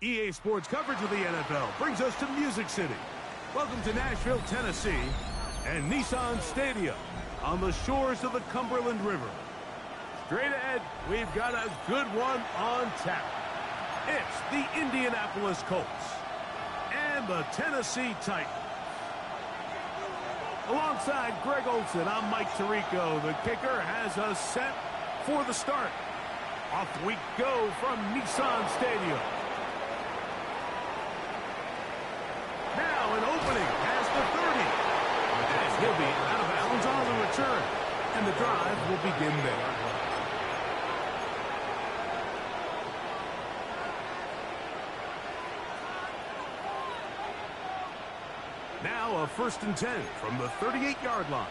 EA Sports coverage of the NFL brings us to Music City. Welcome to Nashville, Tennessee, and Nissan Stadium on the shores of the Cumberland River. Straight ahead, we've got a good one on tap. It's the Indianapolis Colts and the Tennessee Titans. Alongside Greg Olson, I'm Mike Tirico. The kicker has us set for the start. Off we go from Nissan Stadium. Now an opening has the 30. And he'll be out of bounds on the return. And the drive will begin there. Now a 1st and 10 from the 38-yard line.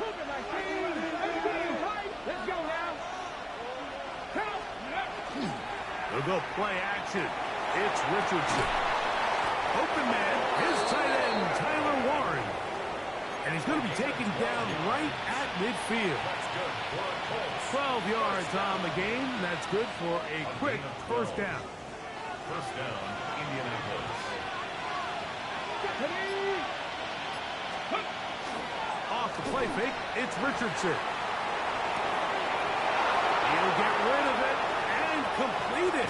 Let's go now. They'll go play action. It's Richardson. Open man, his tight end, Tyler Warren. And he's going to be taken down right at midfield. 12 yards on the game. That's good for a quick first down. First down, Indianapolis. Off the play fake, it's Richardson. He'll get rid of it and complete it.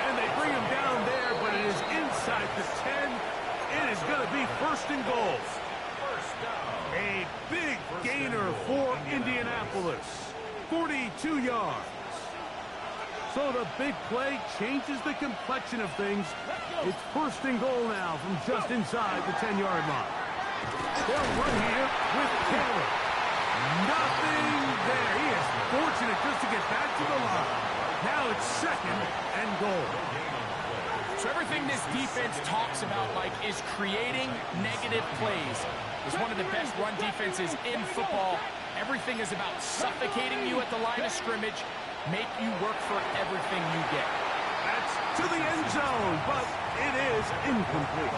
And they bring him down there, but it is inside the 10. It is going to be 1st and goal. First down. A big gainer for Indianapolis. 42 yards. So the big play changes the complexion of things. It's 1st and goal now from just inside the 10-yard line. They'll run here with Taylor. Nothing there. He is fortunate just to get back to the line. Now it's 2nd and goal. So everything this defense talks about, Mike, is creating negative plays. It's one of the best run defenses in football. Everything is about suffocating you at the line of scrimmage, make you work for everything you get. That's to the end zone, but it is incomplete.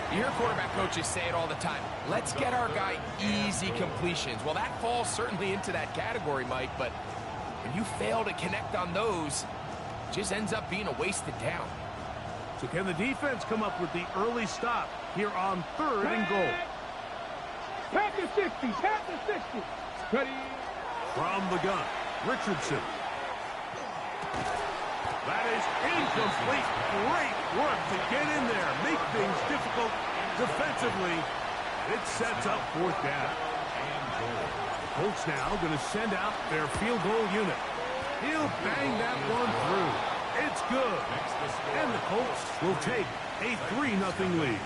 You hear quarterback coaches say it all the time. Let's get our guy easy completions. Well, that falls certainly into that category, Mike, but when you fail to connect on those, it just ends up being a wasted down. So can the defense come up with the early stop here on 3rd and goal? Pack the 60, pack the 60. Ready? From the gun, Richardson. That is incomplete. Great work to get in there. Make things difficult defensively. It sets up 4th down. The Colts now going to send out their field goal unit. He'll bang that one through. It's good. And the Colts will take a 3-0 lead.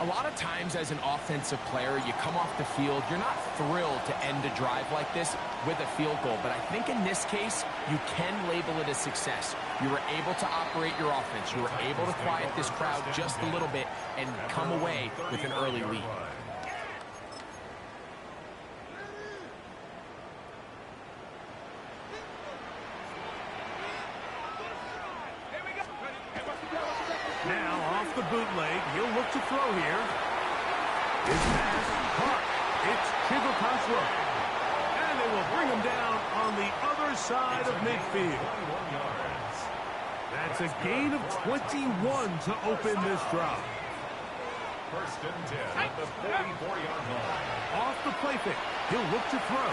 A lot of times as an offensive player, you come off the field, you're not thrilled to end a drive like this with a field goal. But I think in this case, you can label it a success. You were able to operate your offense. You were able to quiet this crowd just a little bit and come away with an early lead. Now off the bootleg, he'll look to throw here. His pass caught. It's Gfssl. And they will bring him down on the other side of midfield. That's a gain of 21 to open this drive. 1st and 10 at the 44-yard line. Off the play fake, he'll look to throw.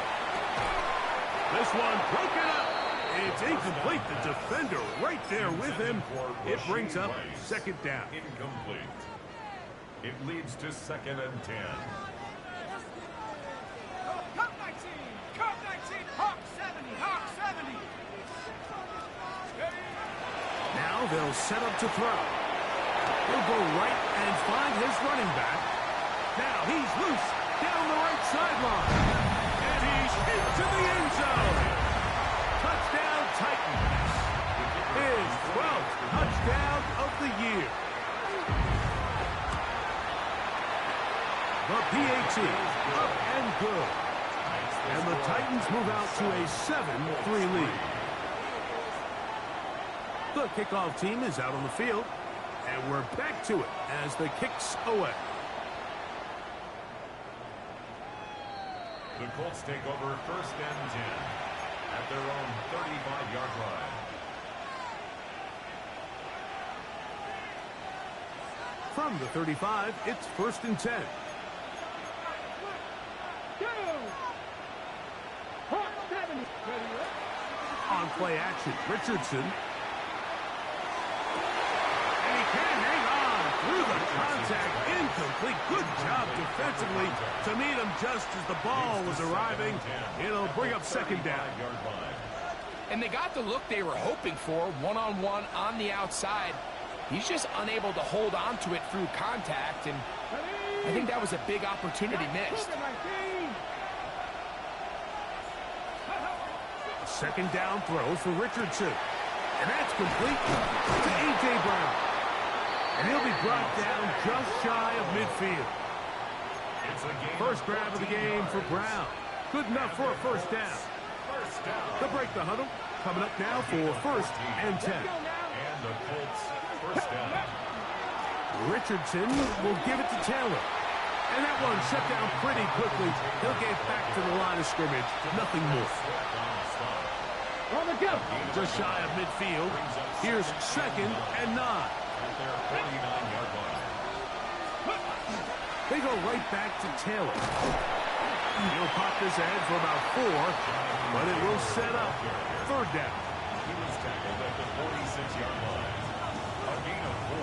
This one broken up. It's incomplete. The defender right there with him. It brings up 2nd down. Incomplete. It leads to 2nd and 10. Cup 19, Cup 19, Hawk 70, Hawk 70. Now they'll set up to throw. He'll go right and find his running back. Now he's loose down the right sideline. And he's into the end zone. Touchdown Titans. His 12th touchdown of the year. The PAT up and good. And the Titans move out to a 7-3 lead. The kickoff team is out on the field. And we're back to it as the kicks away. The Colts take over 1st and 10 at their own 35-yard line. From the 35, it's 1st and 10. On play action, Richardson. And he can hang on through the contact. Incomplete. Good job defensively to meet him just as the ball was arriving. It'll bring up 2nd down. And they got the look they were hoping for, one-on-one on the outside. He's just unable to hold on to it through contact, and I think that was a big opportunity missed. 2nd down throw for Richardson. And that's complete to A.J. Brown. And he'll be brought down just shy of midfield. First grab of the game for Brown. Good enough for a 1st down. They'll break the huddle. Coming up now for 1st and 10. And the Colts, 1st down. Richardson will give it to Taylor. And that one shut down pretty quickly. He'll get back to the line of scrimmage. Nothing more. On the go. Just shy of midfield. Here's 2nd and 9. At their 49-yard line. They go right back to Taylor. He'll pop this ahead for about 4, but it will set up 3rd down. He was tackled at the 46-yard line. A gain of 4,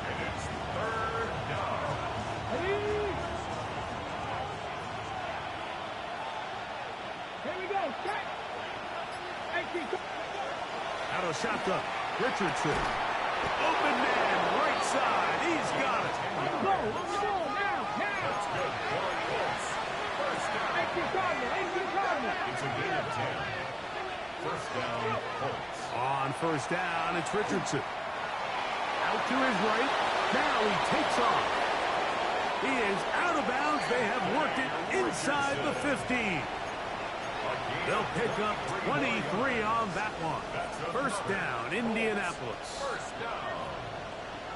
and it's 3rd down. Here we go. Out of shotgun. Richardson. Open man, right side. He's got it. On the ball, now. That's good for the Colts. 1st down. It's a gain of 10. 1st down, Colts. On 1st down, it's Richardson. Out to his right. Now he takes off. He is out of bounds. They have worked it inside the 15. They'll pick up 23 on that one. 1st down, Indianapolis. 1st down.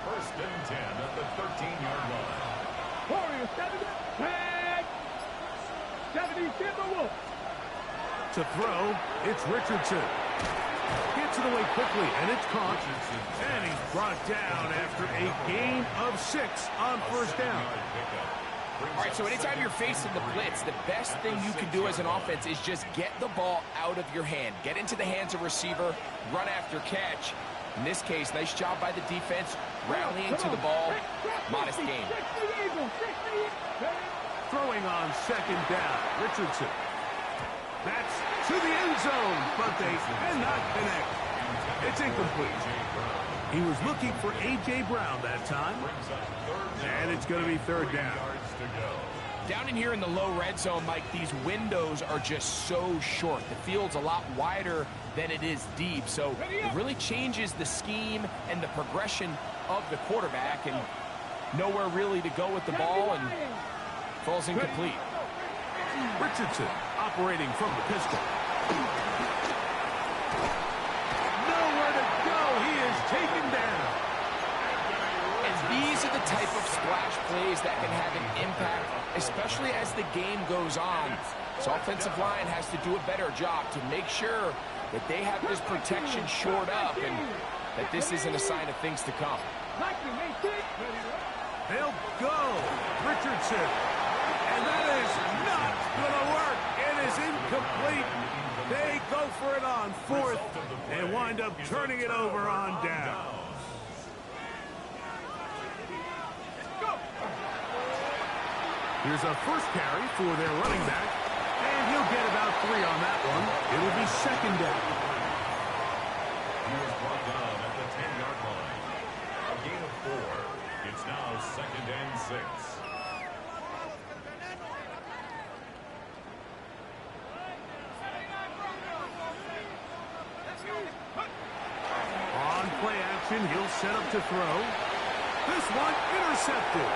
1st and 10 at the 13-yard line. Warriors, 70 Timberwolves. To throw, it's Richardson. Gets it away quickly, and it's caught. And he's brought down after a gain of 6 on 1st down. All right, so anytime you're facing the blitz, the best thing you can do as an offense is just get the ball out of your hand. Get into the hands of receiver, run after catch. In this case, nice job by the defense, rallying to the ball. Modest game. Throwing on 2nd down, Richardson. That's to the end zone, but they cannot connect. It's incomplete. He was looking for A.J. Brown that time. And it's going to be 3rd down. Down in here in the low red zone, Mike, these windows are just so short. The field's a lot wider than it is deep, so it really changes the scheme and the progression of the quarterback, and nowhere really to go with the ball, and falls incomplete. Richardson operating from the pistol. Nowhere to go. He is taken down. And these are the type of splash plays that can have an impact, especially as the game goes on. So offensive line has to do a better job to make sure that they have this protection shored up and that this isn't a sign of things to come. They'll go. Richardson. And that is not going to work. It is incomplete. They go for it on 4th and wind up turning it over on down. Here's a 1st carry for their running back. And he'll get about 3 on that one. It'll be 2nd down. He was brought down at the 10-yard line. A gain of 4. It's now 2nd and 6. On play action, he'll set up to throw. This one intercepted.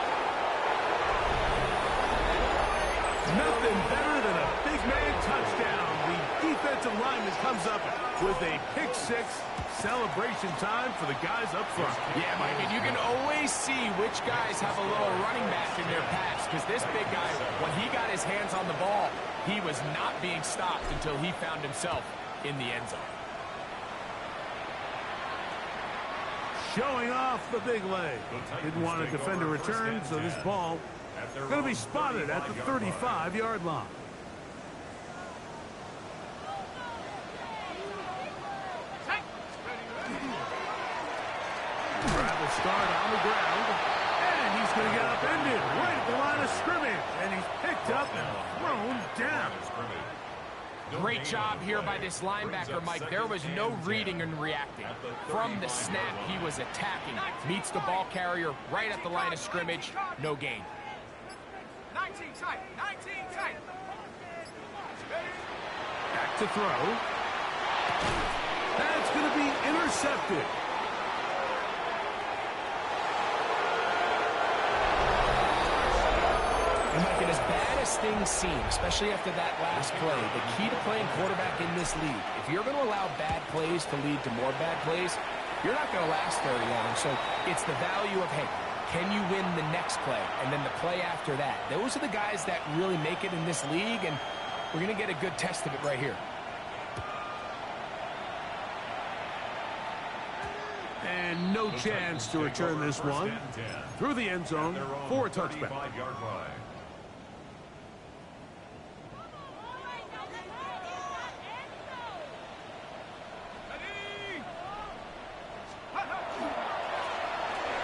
Nothing better than a big man touchdown. The defensive lineman comes up with a pick-6. Celebration time for the guys up front. Yeah, Mike, and you can always see which guys have a little running back in their pass, because this big guy, when he got his hands on the ball, he was not being stopped until he found himself in the end zone. showing off the big leg. Didn't want to defend a return, so this ball going to be spotted at the 35-yard line. Travel start on the ground, and he's going to get upended right at the line of scrimmage, and he's picked up and thrown down. Great job here by this linebacker, Mike. There was no reading and reacting. From the snap, he was attacking. Meets the ball carrier right at the line of scrimmage. No gain. 19 tight. 19 tight. Back to throw. That's going to be intercepted. And Mike, as bad as things seem, especially after that last play, the key to playing quarterback in this league, if you're going to allow bad plays to lead to more bad plays, you're not going to last very long. So it's the value of, hey, can you win the next play? And then the play after that. Those are the guys that really make it in this league, and we're going to get a good test of it right here. And no chance to return this one through the end zone for a touchback.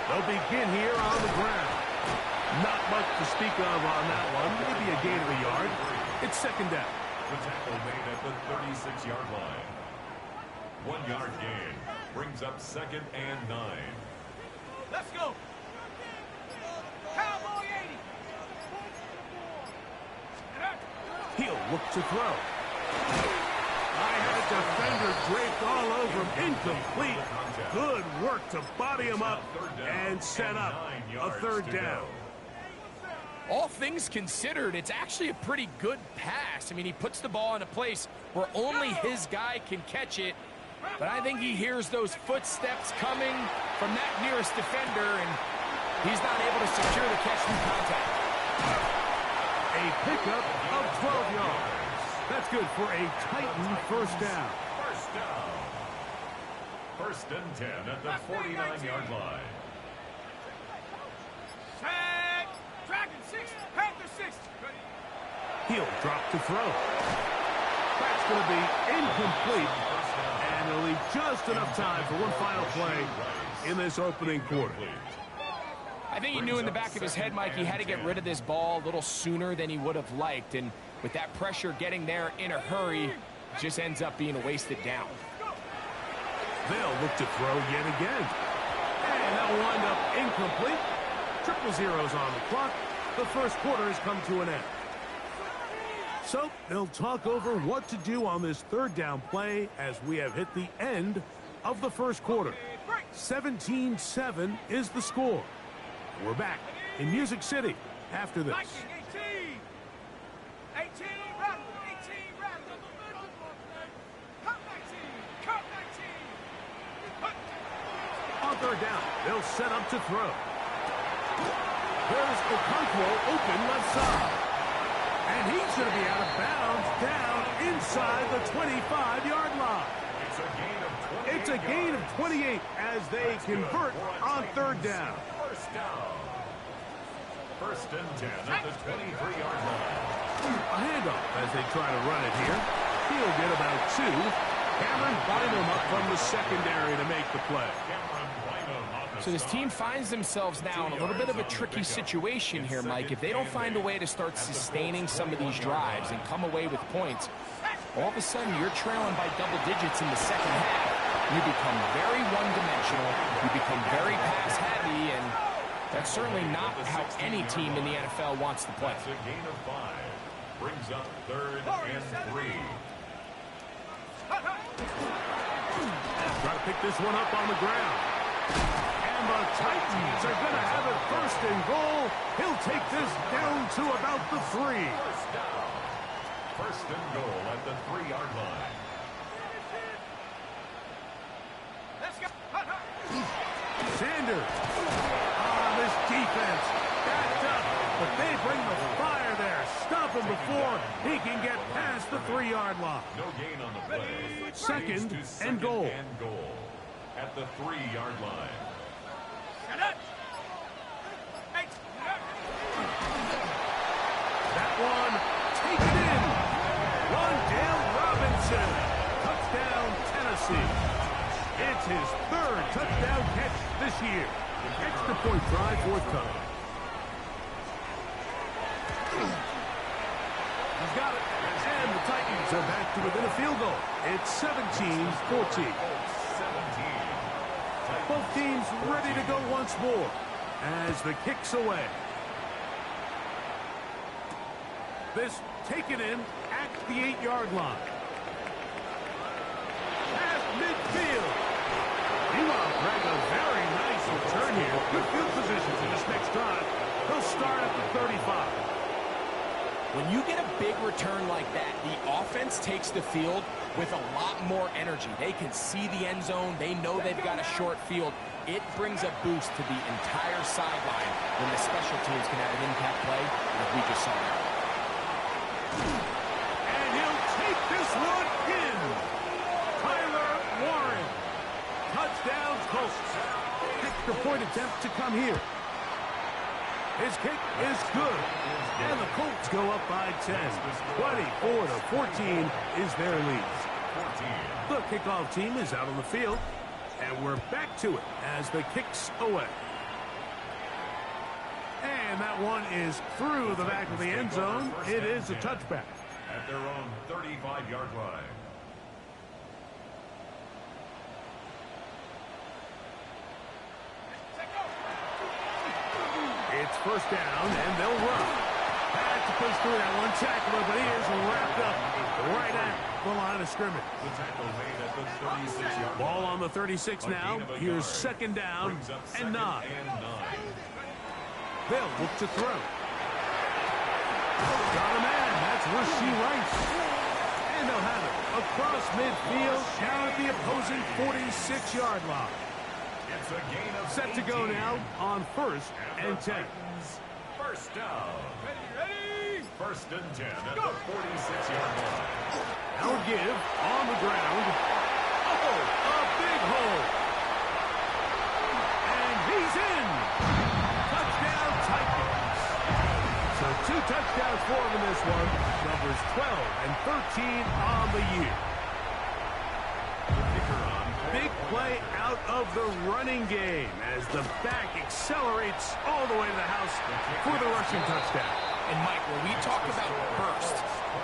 They'll begin here on the ground. Not much to speak of on that one. Maybe a gain of a yard. It's second down. The tackle made at the 36-yard line. 1 yard gain brings up 2nd and 9. Let's go. Cowboy 80. He'll look to throw. I had a defender draped all over him. Incomplete. Good work to body him up and set up a third down. All things considered, it's actually a pretty good pass. I mean, he puts the ball in a place where only his guy can catch it. But I think he hears those footsteps coming from that nearest defender, and he's not able to secure the catch through contact. A pickup of 12 yards. That's good for a Titan first down. First down. 1st and 10 at the 49-yard line. Set. Dragon 6. Panther 6. He'll drop to throw. That's going to be incomplete. And he'll leave just enough time for one final play in this opening quarter. I think he knew in the back of his head, Mike, he had to get rid of this ball a little sooner than he would have liked. And with that pressure getting there in a hurry, it just ends up being a wasted down. They'll look to throw yet again. And they'll wind up incomplete. Triple zeros on the clock. The first quarter has come to an end. So they'll talk over what to do on this third down play as we have hit the end of the first quarter. 17-7 is the score. We're back in Music City after this. 18. 18, rattle. 18, rattle. Cut 19. Cut 19. On third down, they'll set up to throw. There's Okonkwo open left side. And he's going to be out of bounds down inside the 25-yard line. It's a gain of 28 as they convert on third down. First down. 1st and 10 at the 23-yard line. A handoff as they try to run it here. He'll get about 2. Cameron Bynum up from the secondary to make the play. So this team finds themselves now in a little bit of a tricky situation here, Mike. If they don't find a way to start sustaining some of these drives and come away with points, all of a sudden you're trailing by double digits in the second half. You become very one-dimensional. You become very pass-heavy, and that's certainly not how any team in the NFL wants to play. That's a gain of 5. Brings up 3rd and 3. Try to pick this one up on the ground. And the Titans are going to have it 1st and goal. He'll take this down to about the 3. First down. 1st and goal at the 3-yard line. Let's go. Sanders. This defense backed up, but they bring the fire there. Stop him before he can get past the 3-yard line. No gain on the play. Second Brings to and goal. At the 3-yard line. here. Extra point try, forthcoming. He's got it. And the Titans are back to within a field goal. It's 17-14. Both teams ready to go once more as the kick's away. This taken in at the 8-yard line. Past midfield. Meanwhile, Greg, a very nice return here. Good field position for this next drive. He'll start at the 35. When you get a big return like that, the offense takes the field with a lot more energy. They can see the end zone. They know they've got a short field. It brings a boost to the entire sideline when the special teams can have an impact play like we just saw there. And he'll take this one in. Tyler Warren. Touchdown Colts. Extra point attempt to come here. His kick is good. And the Colts go up by 10. 24-14 is their lead. The kickoff team is out on the field. And we're back to it as the kick's away. And that one is through the back of the end zone. It is a touchback. At their own 35-yard line. It's first down, and they'll run. Had to push through that one tackler, but he is wrapped up right at the line of scrimmage. The tackle made at the 36-yard line. Ball on the 36 now. Here's second down and 9. They'll look to throw. Got a man. That's Rasheed Rice. And they'll have it across midfield down at the opposing 46-yard line. It's a gain of Set to go now on first and 10. First down. Ready? First and 10 at the 46-yard line. Now give on the ground. Oh, a big hole. And he's in. Touchdown Titans. So 2 touchdowns for him in this one. Numbers 12 and 13 on the year. Big play out of the running game as the back accelerates all the way to the house for the rushing touchdown. And Mike, when we talk about burst,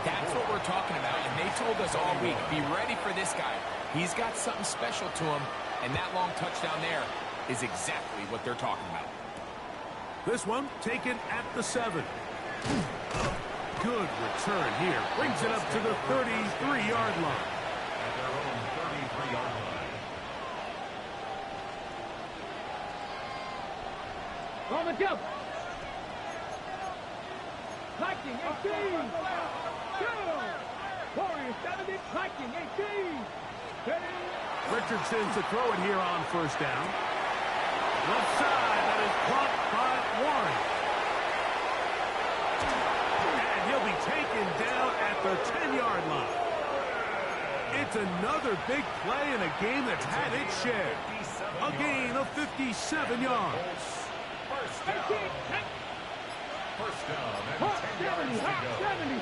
that's what we're talking about. And they told us all week, be ready for this guy. He's got something special to him, and that long touchdown there is exactly what they're talking about. This one taken at the 7. Good return here. Brings it up to the 33-yard line. At their own 33-yard line. On the jump. Hiking 18. Warriors 70. Hiking 18. Richardson to throw it here on first down. Left side, that is blocked by Warren. And he'll be taken down at the 10-yard line. It's another big play in a game that's had its share. A gain of 57 yards. First down. First down and 10 yards to go. 70.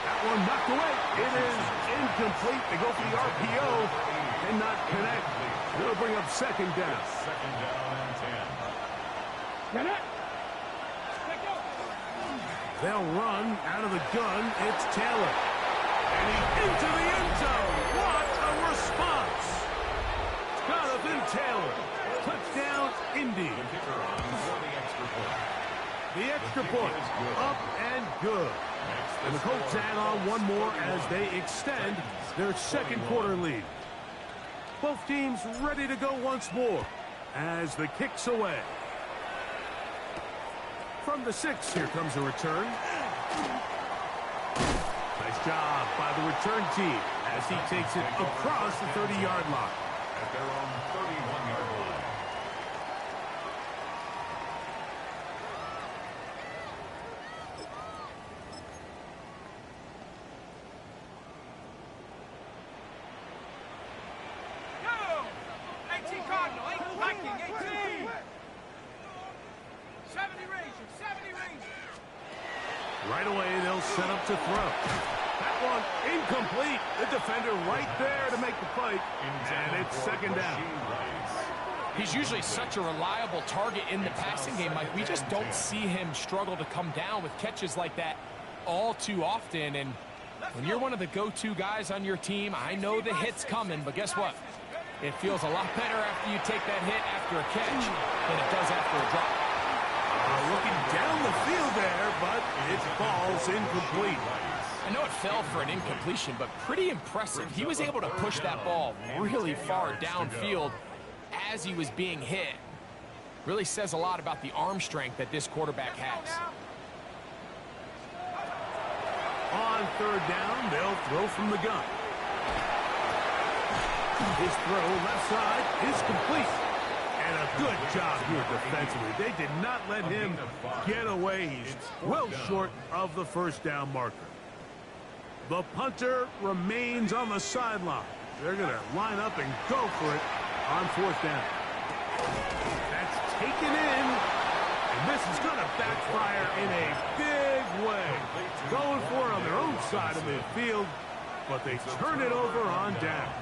That one knocked away. It is incomplete. They go for the RPO and not connect. They'll bring up second down. Second down and 10. Get it. They'll run out of the gun. It's Taylor. And he's into the end zone. What a response. Jonathan Taylor. Touchdown, Indy. The kicker on for the extra point. The extra point. Up and good. And the Colts add on one more as they extend their second quarter lead. Both teams ready to go once more as the kick's away. From the 6, here comes a return. Nice job by the return team as he takes it across the 30-yard line. At their own 31-yard line. Go. 18 Cardinal. 8 Viking 18. 70 Rangers. 70 Rangers. Right away, they'll set up to throw. That one incomplete. The defender right there to make the play. And it's second down. He's usually such a reliable target in the passing game, Mike. We just don't see him struggle to come down with catches like that all too often. And when you're one of the go-to guys on your team, I know the hit's coming, but guess what? It feels a lot better after you take that hit after a catch than it does after a drop. Looking down the field there, but it falls incomplete. I know it fell for an incompletion, but pretty impressive. He was able to push that ball really far downfield as he was being hit. Really says a lot about the arm strength that this quarterback has. On third down, they'll throw from the gun. His throw left side is complete. And a good job here defensively. They did not let him get away. He's well short of the first down marker. The punter remains on the sideline. They're going to line up and go for it on fourth down. That's taken in. And this is going to backfire in a big way. Going for it on their own side of the field, but they turn it over on downs.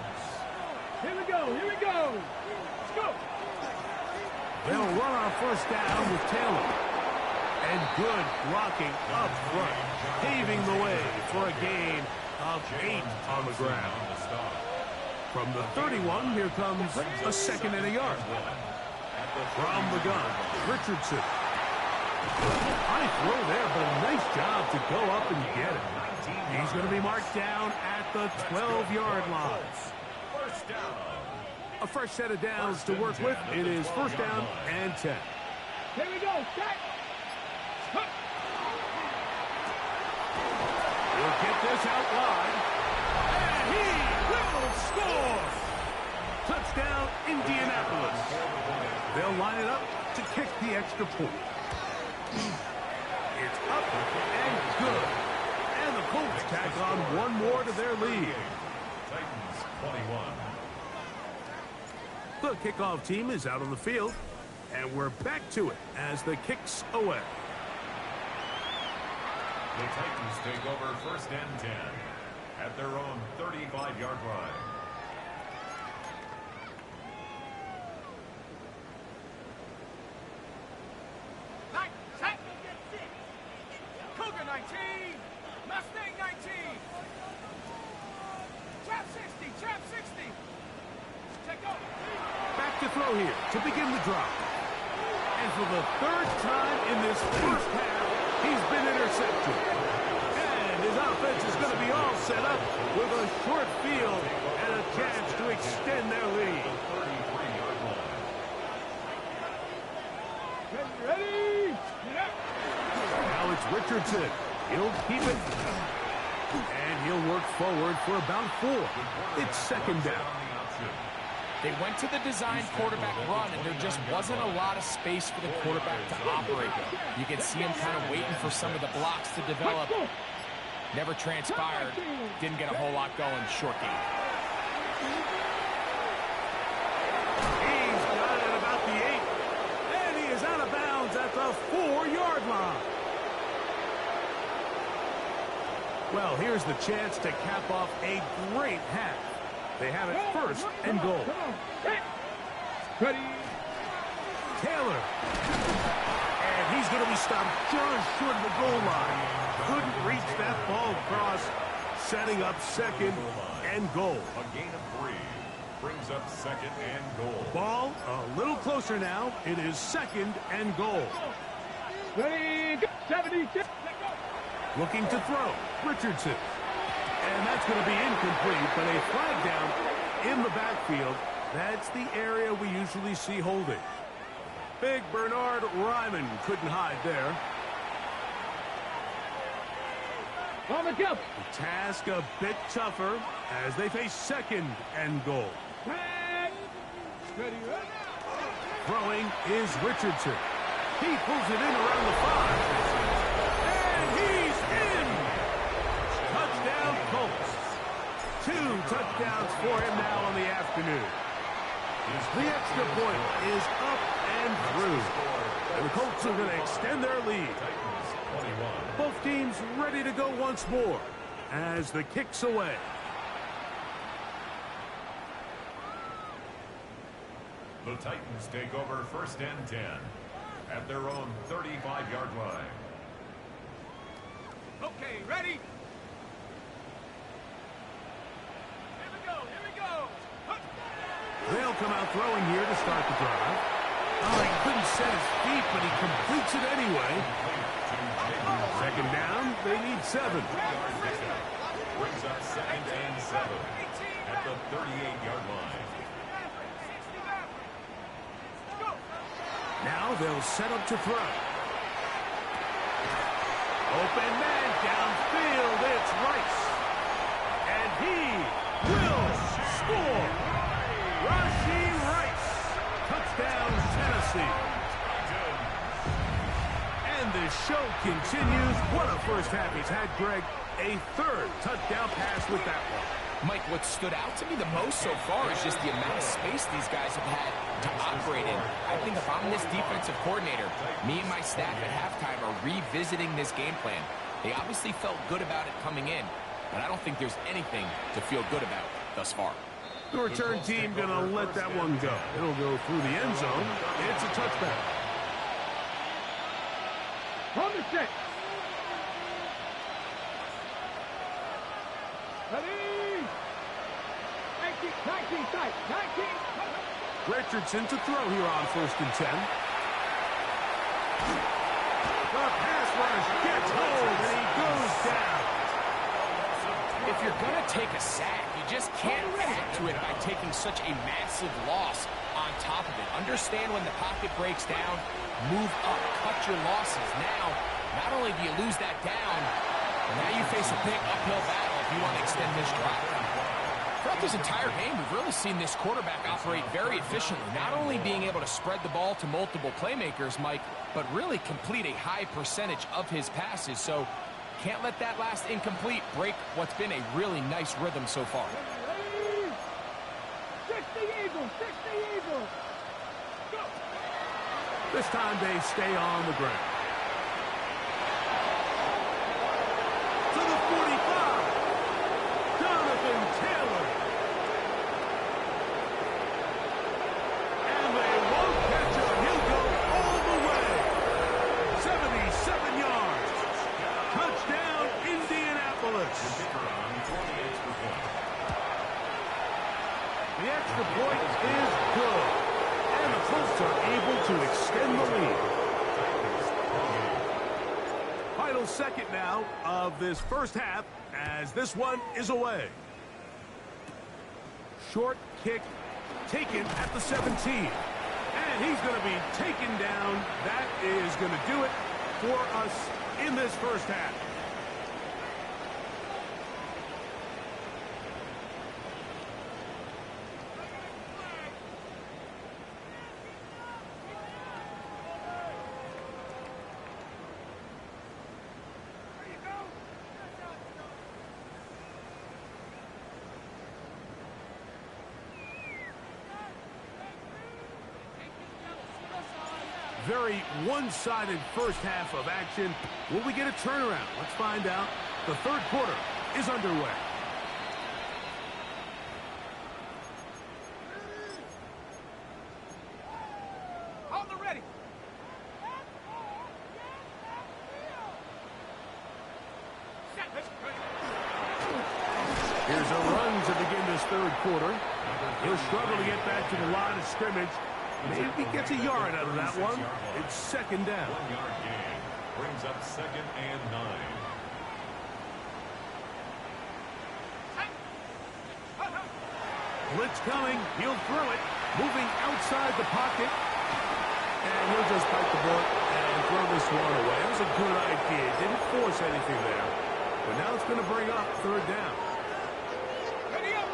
Here we go. Here we go. Let's go. They'll run on first down with Taylor. And good blocking up front, paving the way for a gain of 8 on the ground. From the 31, here comes a second and a yard. From the gun, Richardson. High throw there, but a nice job to go up and get it. He's going to be marked down at the 12-yard line. First down. A fresh set of downs to work with. It is first down and 10. Here we go. Set. He'll get this out wide. And he will score! Touchdown, Indianapolis. They'll line it up to kick the extra point. It's up and good. And the Colts tack on one more to their lead. Titans 21. The kickoff team is out on the field, and we're back to it as the kick's away. The Titans take over first and 10 at their own 35-yard line. Set. Cougar 19. Mustang 19. Trap 60. Trap 60. Check go. Back to throw here to begin the drive. And for the third time in this first half, he's been intercepted. And his offense is going to be all set up with a short field and a chance to extend their lead. Ready? Now it's Richardson. He'll keep it. And he'll work forward for about 4. It's second down. They went to the design quarterback run, and there just wasn't a lot of space for the quarterback to operate. You can see him kind of waiting for some of the blocks to develop. Never transpired. Didn't get a whole lot going. Short game. He's got it at about the 8. And he is out of bounds at the 4-yard line. Well, here's the chance to cap off a great half. They have it first and goal. Ready? Taylor. And he's going to be stopped just short of the goal line. Couldn't reach that ball across, setting up second and goal. A gain of 3 brings up second and goal. Ball a little closer now. It is second and goal. Ready? 76. Looking to throw. Richardson. And that's going to be incomplete, but a flag down in the backfield. That's the area we usually see holding. Big Bernard Ryman couldn't hide there. On the go. The task a bit tougher as they face second and goal. Ready? Throwing is Richardson. He pulls it in around the 5. And he's in! Touchdown Colts. 2 touchdowns for him now on the afternoon. The extra point is up and through. And the Colts are going to extend their lead. Both teams ready to go once more. as the kick's away. The Titans take over 1st and 10 at their own 35-yard line. Okay, ready? Here we go, here we go. They'll come out throwing here to start the drive. Oh, he couldn't set his feet, but he completes it anyway. Second down, they need 7. Brings up 2nd and 7 at the 38-yard line. Now they'll set up to throw. Open man downfield, it's Rice. And he will score. Rashee Rice. Touchdown, Tennessee. And the show continues. What a first half he's had, Greg. A 3rd touchdown pass with that one. Mike, what stood out to me the most so far is just the amount of space these guys have had to operate in. I think if I'm this defensive coordinator, me and my staff at halftime are revisiting this game plan. They obviously felt good about it coming in, but I don't think there's anything to feel good about thus far. The return team going to let that one go. It'll go through the end zone. It's a touchback. From the 6. Ready? 19, tight. 19. Richardson to throw here on 1st and 10. The pass rush gets hold, and he goes down. If you're going to take a sack, you just can't add to it by taking such a massive loss on top of it. Understand when the pocket breaks down, move up, cut your losses. Now, not only do you lose that down, but now you face a big uphill battle if you want to extend this drive. Throughout this entire game, we've really seen this quarterback operate very efficiently, not only being able to spread the ball to multiple playmakers, Mike, but really complete a high percentage of his passes. So can't let that last incomplete break what's been a really nice rhythm so far. 60 Eagles, 60 Eagles. Go. This time they stay on the ground. To the 45. Jonathan Taylor. And they won't catch him. He'll go all the way. 77 yards. Touchdown, Indianapolis. The extra point is good. And the Colts are able to extend the lead. Final second now of this first half as this one is away. Short kick taken at the 17. And he's going to be taken down. That is going to do it for us in this first half. Very one-sided first half of action. Will we get a turnaround? Let's find out. The third quarter is underway. On the ready. Here's a run to begin this third quarter. He'll struggle to get back to the line of scrimmage. Maybe gets a yard out of that one. It's second down. 1-yard gain brings up 2nd and 9. Blitz coming. He'll throw it. Moving outside the pocket. And he'll just bite the bullet and throw this one away. That was a good idea. Didn't force anything there. But now it's going to bring up third down. Ready up.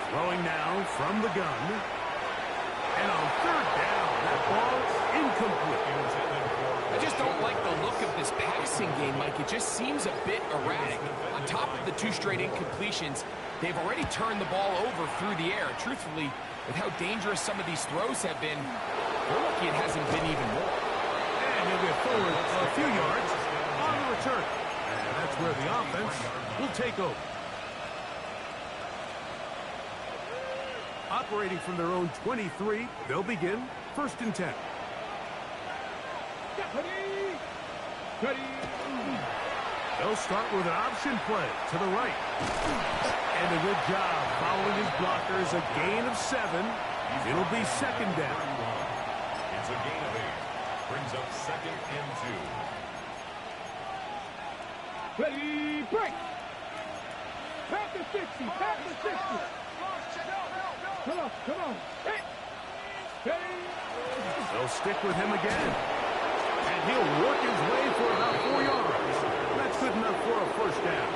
Throwing now from the gun. And on third down, that ball's incomplete. I just don't like the look of this passing game, Mike. It just seems a bit erratic. On top of the 2 straight incompletions, they've already turned the ball over through the air. Truthfully, with how dangerous some of these throws have been, we're lucky it hasn't been even more. he'll get forward a few yards on the return. And that's where the offense will take over. Operating from their own 23, they'll begin 1st and 10. They'll start with an option play to the right. And a good job following his blockers, a gain of 7. It'll be 2nd down. It's a gain of 8. Brings up 2nd and 2. Ready, break. Past the 60, past the 60. Come on. Hey. They'll stick with him again. And he'll work his way for about 4 yards. That's good enough for a 1st down.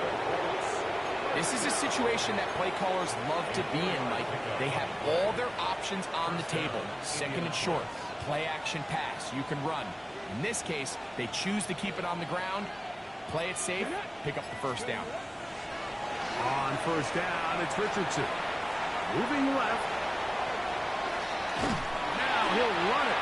This is a situation that play callers love to be in, Mike. They have all their options on the table. 2nd and short, play action pass, you can run. In this case, they choose to keep it on the ground, play it safe, pick up the 1st down. On 1st down, it's Richardson. Moving left. Now he'll run it.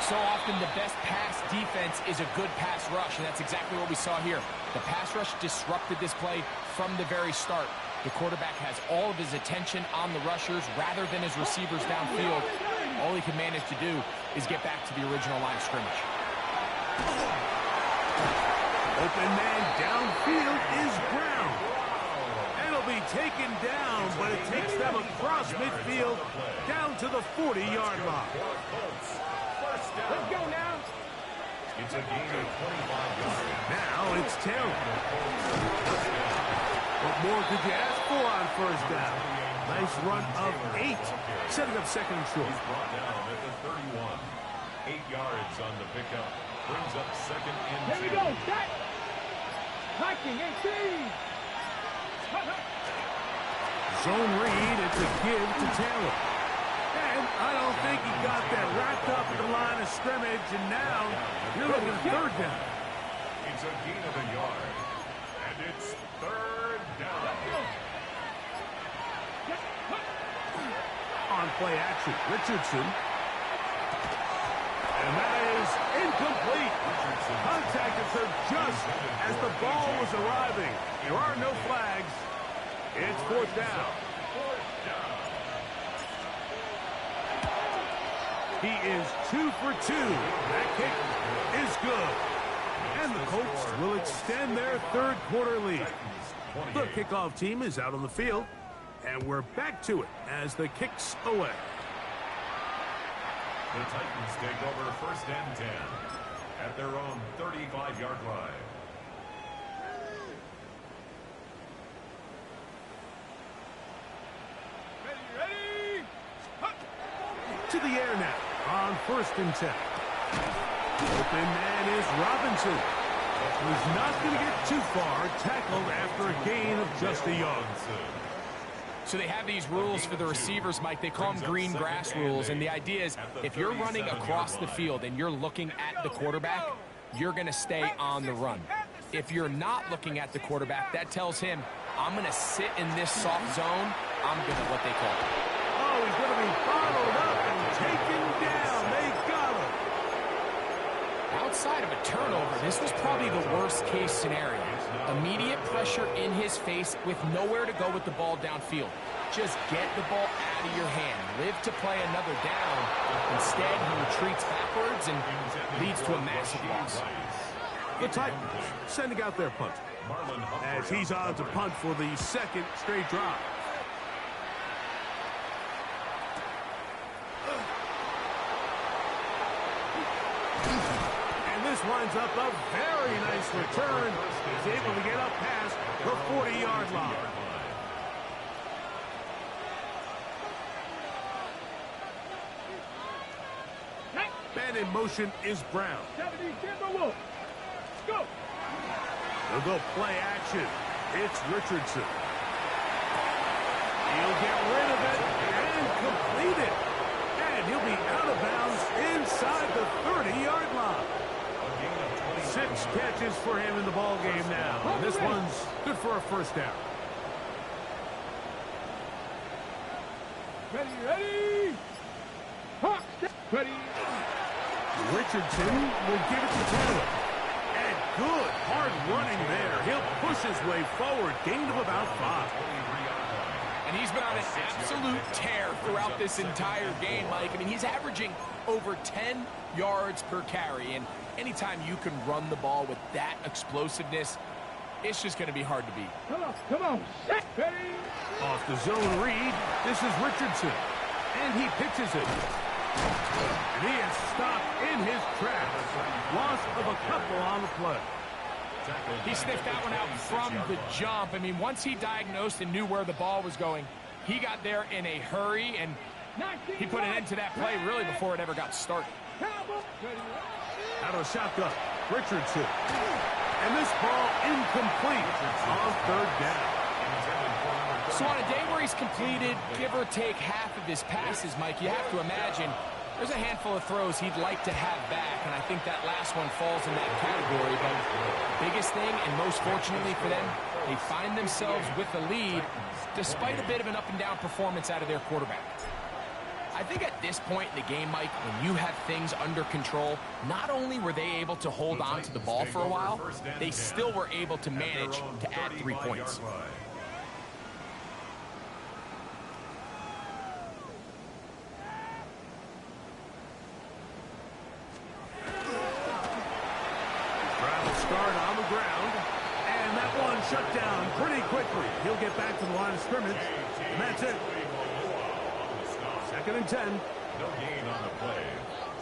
So often the best pass defense is a good pass rush, and that's exactly what we saw here. The pass rush disrupted this play from the very start. The quarterback has all of his attention on the rushers rather than his receivers downfield. All he can manage to do is get back to the original line of scrimmage. Open man downfield is Brown. And it'll be taken down, but it takes them across midfield down to the 40-yard line. Let's go now. It's a gain of 25 yards. Now it's Taylor. What more could you ask for on 1st down? Nice run of 8, setting up 2nd and short. He's brought down at the 31. 8 yards on the pickup. Brings up 2nd and 2. Here we go. Set. Hiking 18. Zone read, it's a give to Taylor. And I don't think he got that wrapped up at the line of scrimmage, and now you're looking at 3rd down. It's a gain of a yard. And it's 3rd down. On play action, Richardson. And that is incomplete. Contact occurred just as the ball was arriving. There are no flags. It's 4th down. He is 2 for 2. That kick is good. And the Colts will extend their 3rd quarter lead. The kickoff team is out on the field, and we're back to it as the kick's away. The Titans take over 1st and 10 at their own 35-yard line. Ready. To the air now on 1st and 10. Open man is Robinson. He's not going to get too far, tackled after a gain of just a yard. So they have these rules for the receivers, Mike. They call them green grass rules, and the idea is if you're running across the field and you're looking at the quarterback, you're going to stay on the run. If you're not looking at the quarterback, that tells him, I'm going to sit in this soft zone. I'm going to what they call it. Oh, he's going to be followed up and taken down. They got him. Outside of a turnover, this was probably the worst-case scenario. Immediate pressure in his face with nowhere to go with the ball downfield. Just get the ball out of your hand. Live to play another down. Instead, he retreats backwards and leads to a massive loss. The Titans sending out their punt as he's on to punt for the 2nd straight drive. This winds up a very nice return. He's able to get up past the 40-yard line. Man in motion is Brown. 70, go. They'll go play action. It's Richardson. He'll get rid of it and complete it. And he'll be out of bounds inside the 30-yard line. 6 catches for him in the ball game now. And this one's good for a 1st down. Ready. Ready. Richardson will give it to Taylor. And good, hard running there. He'll push his way forward. Gain of about 5. And he's been on an absolute tear throughout this entire game, Mike. I mean, he's averaging over 10 yards per carry. And anytime you can run the ball with that explosiveness, it's just going to be hard to beat. Come on, set, ready. Off the zone read, this is Richardson. And he pitches it. And he is stopped in his tracks. Loss of a couple on the play. He sniffed that one out from the jump. I mean, once he diagnosed and knew where the ball was going, he got there in a hurry, and he put an end to that play really before it ever got started. Out of the shotgun, Richardson. And this ball incomplete on 3rd down. So on a day where he's completed, give or take half of his passes, Mike, you have to imagine there's a handful of throws he'd like to have back, and I think that last one falls in that category. But biggest thing, and most fortunately for them, they find themselves with the lead despite a bit of an up-and-down performance out of their quarterback. I think at this point in the game, Mike, when you have things under control, not only were they able to hold on to the ball for a while, they still were able to manage to add 3 points. Start on the ground, and that one shut down pretty quickly. He'll get back to the line of scrimmage, and that's it. 2nd and 10. No gain on the play.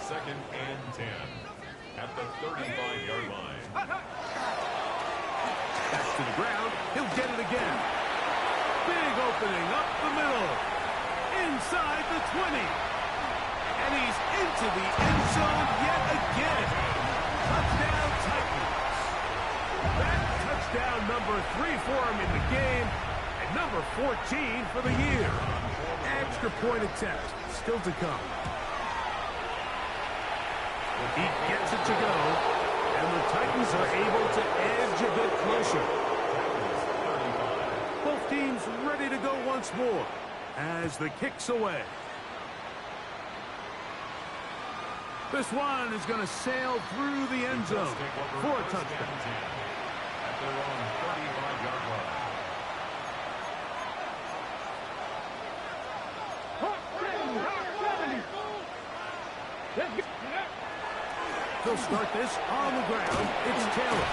2nd and 10 at the 35-yard line. Back to the ground. He'll get it again. Big opening up the middle. Inside the 20. And he's into the end zone yet again. Touchdown Titans. That touchdown number 3 for him in the game, and number 14 for the year. Extra point attempt still to come. He gets it to go, and the Titans are able to edge a bit closer. Both teams ready to go once more as the kick's away. This one is going to sail through the end zone for a touchdown. At their own 35-yard line. They'll start this on the ground. It's Taylor.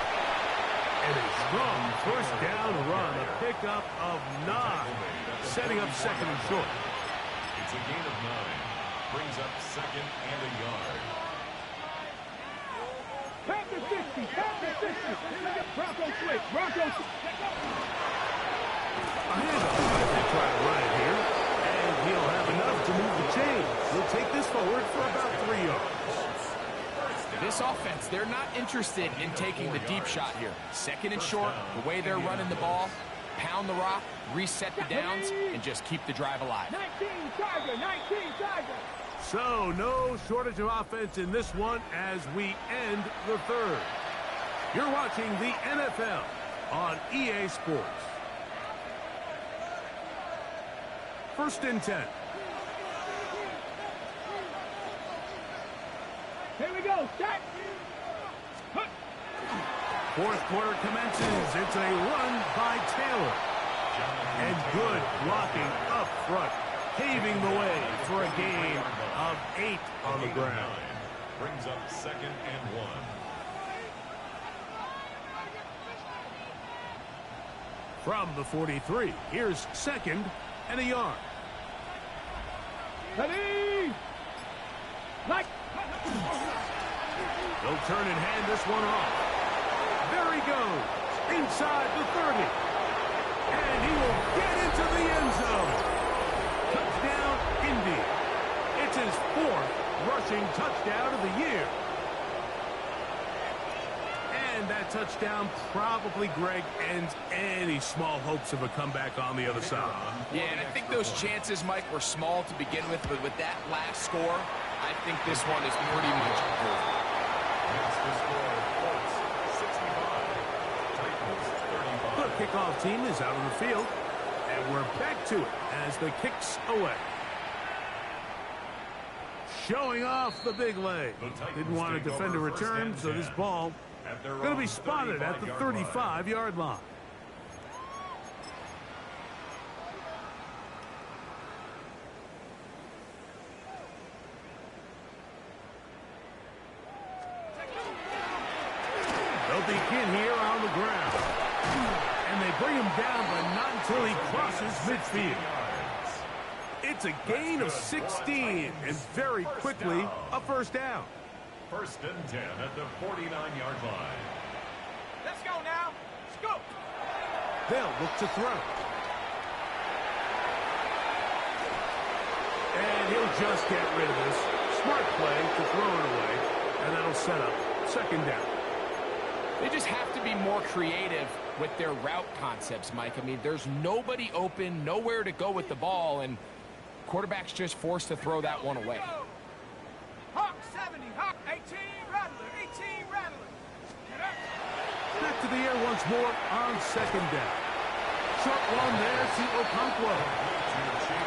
And a strong first down run, a pickup of 9, setting up 2nd and short. It's a gain of 9. Brings up 2nd and a yard. Tap the 60, tap the 60. Bronco switch, Bronco switch. A handoff. They try to run it here, and he'll have enough to move the chains. He'll take this forward for about 3 yards. This offense, they're not interested in taking the deep shot here. 2nd and short, the way they're running the ball, pound the rock, reset the downs, and just keep the drive alive. 19 Tiger, 19 Tiger. So, no shortage of offense in this one as we end the 3rd. You're watching the NFL on EA Sports. 1st and 10. Here we go, set. 4th quarter commences. It's a run by Taylor. And good blocking up front, paving the way for a gain of 8 on the ground. Brings up 2nd and 1. From the 43, here's 2nd and a yard. Ready. Like. They'll turn and hand this one off. There he goes, inside the 30. And he will get into the end zone. Touchdown, Indy. It's his 4th rushing touchdown of the year. And that touchdown probably, Greg, ends any small hopes of a comeback on the other side. Yeah, and I think those chances, Mike, were small to begin with, but with that last score, I think this one is pretty much over. That's the score. Colts 65. Titans 35. The kickoff team is out on the field, and we're back to it as the kick's away. showing off the big leg. Didn't want to defend a return, so this ball going to be spotted at the 35-yard line. They'll begin here on the ground. And they bring him down, but not until he crosses midfield. It's a gain of 16, and very quickly, a first down. 1st and 10 at the 49-yard line. Let's go now. Scoop. They'll look to throw. And he'll just get rid of this. Smart play to throw it away, and that'll set up 2nd down. They just have to be more creative with their route concepts, Mike. I mean, there's nobody open, nowhere to go with the ball, and quarterback's just forced to throw that one away. Hawk 70, Hawk 18, Rattler, 18, Rattler. Back to the air once more on 2nd down. Short one there to Okonkwo.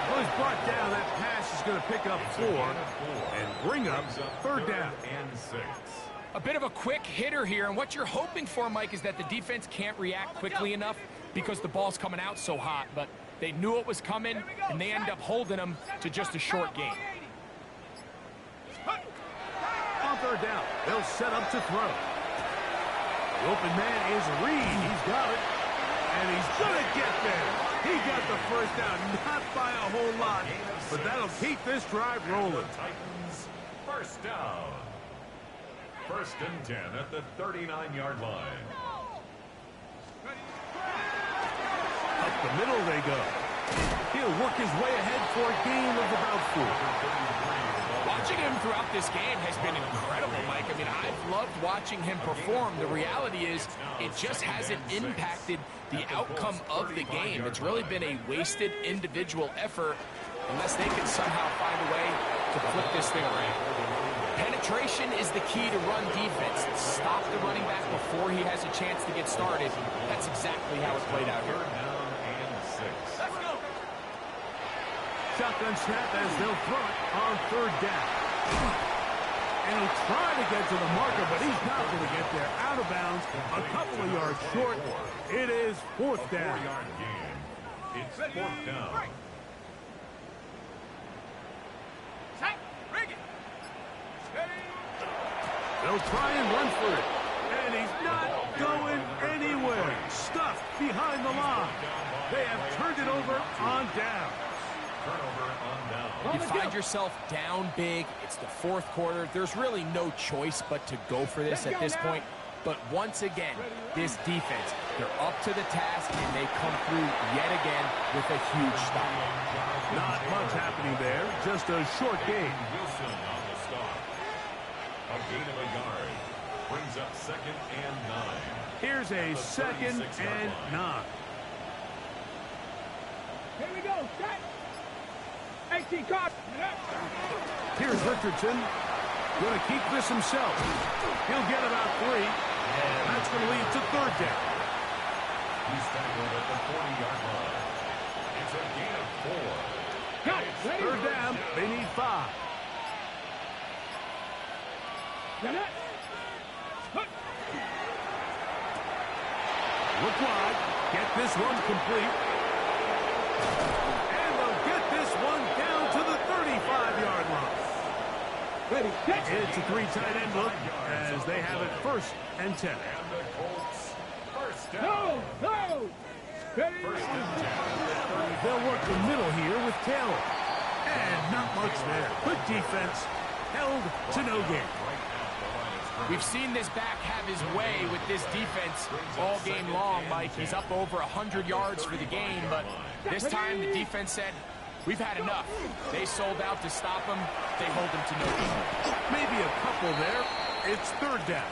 Well, he's brought down. That pass is going to pick up 4 and bring up 3rd down. And 6. A bit of a quick hitter here, and what you're hoping for, Mike, is that the defense can't react quickly enough because the ball's coming out so hot, but they knew it was coming, and they end up holding them to just a short gain. On 3rd down, they'll set up to throw. The open man is Reed. He's got it, and he's going to get there. He got the 1st down, not by a whole lot, but that'll keep this drive rolling. The Titans, 1st down. 1st and 10 at the 39-yard line. Up the middle they go. He'll work his way ahead for a gain of about 4. Watching him throughout this game has been incredible, Mike. I mean, I've loved watching him perform. The reality is it just hasn't impacted the outcome of the game. It's really been a wasted individual effort unless they can somehow find a way to flip this thing around. Penetration is the key to run defense. Stop the running back before he has a chance to get started. That's exactly how it played out here. 3rd down and 6. Let's go. Shotgun snap as they'll throw it on 3rd down. And he'll try to get to the marker, but he's not going to get there. Out of bounds, a couple of yards short. It is 4th down. 4-yard gain. It's 4th down. They'll try and run for it. And he's not going anywhere. Stuffed behind the line. They have turned it over on down. Turnover on down. You find yourself down big. It's the 4th quarter. There's really no choice but to go for this at this point. But once again, this defense, they're up to the task, and they come through yet again with a huge stop. Not much happening there. Just a short gain. Wilson on the stop. A gain of a yard. Brings up 2nd and 9. Here's a 2nd and 9. Here we go. Set. 18 caught. Here's Richardson. Going to keep this himself. He'll get about 3. And that's going to lead to 3rd down. He's tackled at the 40-yard line. It's a gain of 4. Got it. Ready? 3rd down. They need 5. Got it. Look wide. Get this one complete. And they'll get this one down to the 35-yard line. Ready. Catch. It's a 3 tight end look as they have it 1st and 10. And the Colts, 1st down. No. No. Ready. 1st and 10. They'll work the middle here with Taylor. And not much there. Good defense. Held to no gain. We've seen this back have his way with this defense all game long, Mike. He's up over 100 yards for the game, but this time the defense said, we've had enough. They sold out to stop him. They hold him to no gain. Maybe a couple there. It's 3rd down.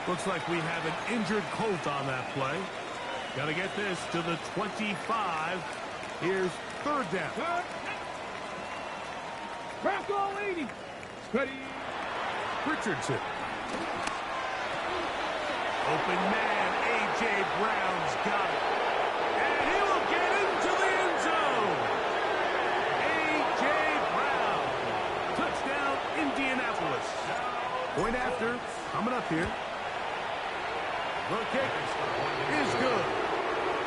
Looks like we have an injured Colt on that play. Got to get this to the 25. Here's 3rd down. Crack all 80. Ready. Richardson. Open man, A.J. Brown's got it. And he will get into the end zone. A.J. Brown to coming up here. The kick is good.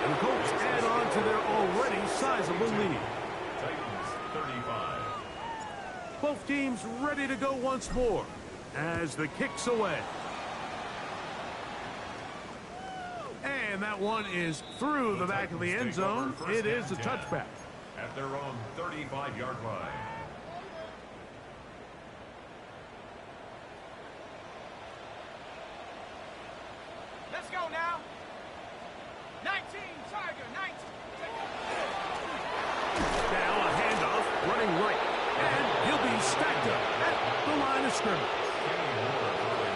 And the Colts add on to their already sizable lead. Titans 35. Both teams ready to go once more as the kick's away. And that one is through the back of the end zone. It is a touchback. At their own 35-yard line. Let's go now. 19, Tiger, 19. Now a handoff, running right. And he'll be stacked up at the line of scrimmage.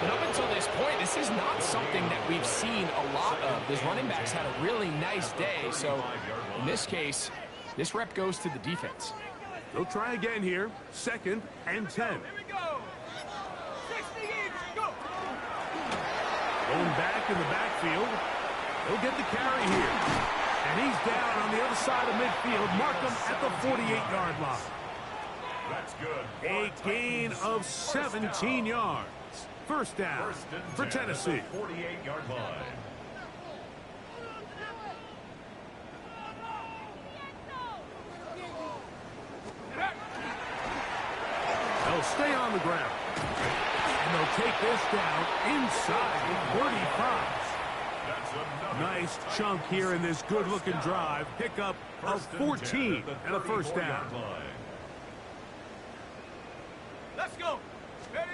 And up until this point, this is not something that we've seen a lot of. This running back's had a really nice day. So in this case, this rep goes to the defense. They'll try again here. 2nd and 10. Here we go. 60 each. Go. Going back in the backfield. He'll get the carry here. And he's down on the other side of midfield. Mark him at the 48-yard line. That's good. A gain of 17 yards. First down for Tennessee. 48-yard line. They'll stay on the ground. And they'll take this down inside the 35. Nice chunk here in this good-looking drive. Pickup of 14 and a first down. Let's go. Ready?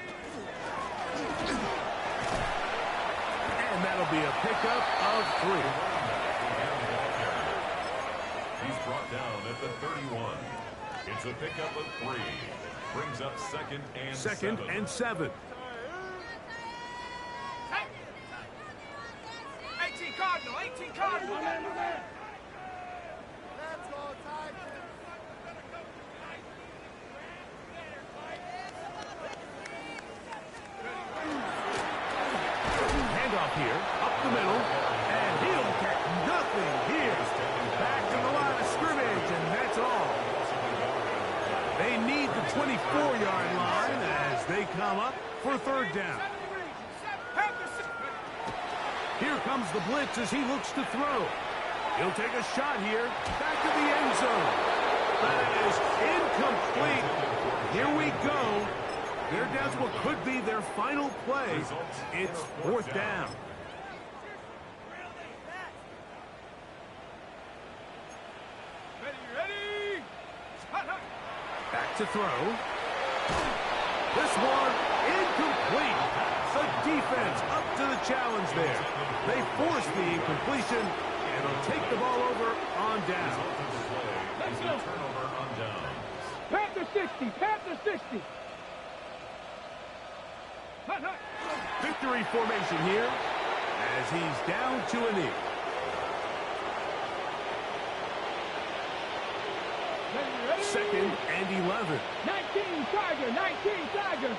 And that'll be a pickup of 3. He's brought down at the 31. It's a pickup of 3. Brings up 2nd and 7. 2nd and 7. 18 Cardinal. 18 Cardinal. Handoff here, up the middle, and he'll get nothing here. Back to the line of scrimmage, and that's all. They need the 24-yard line as they come up for 3rd down. Here comes the blitz as he looks to throw. He'll take a shot here, back to the end zone. That is incomplete. Here we go. They're down to what could be their final play. It's 4th down. Ready? Back to throw. This one incomplete. The defense up to the challenge there. They force the incompletion, and they'll take the ball over on down. Let's go. Turnover on down. Panther 60. Panther 60. Victory formation here as he's down to a knee. Ready? 2nd and 11. 19 Tiger. 19 Tiger.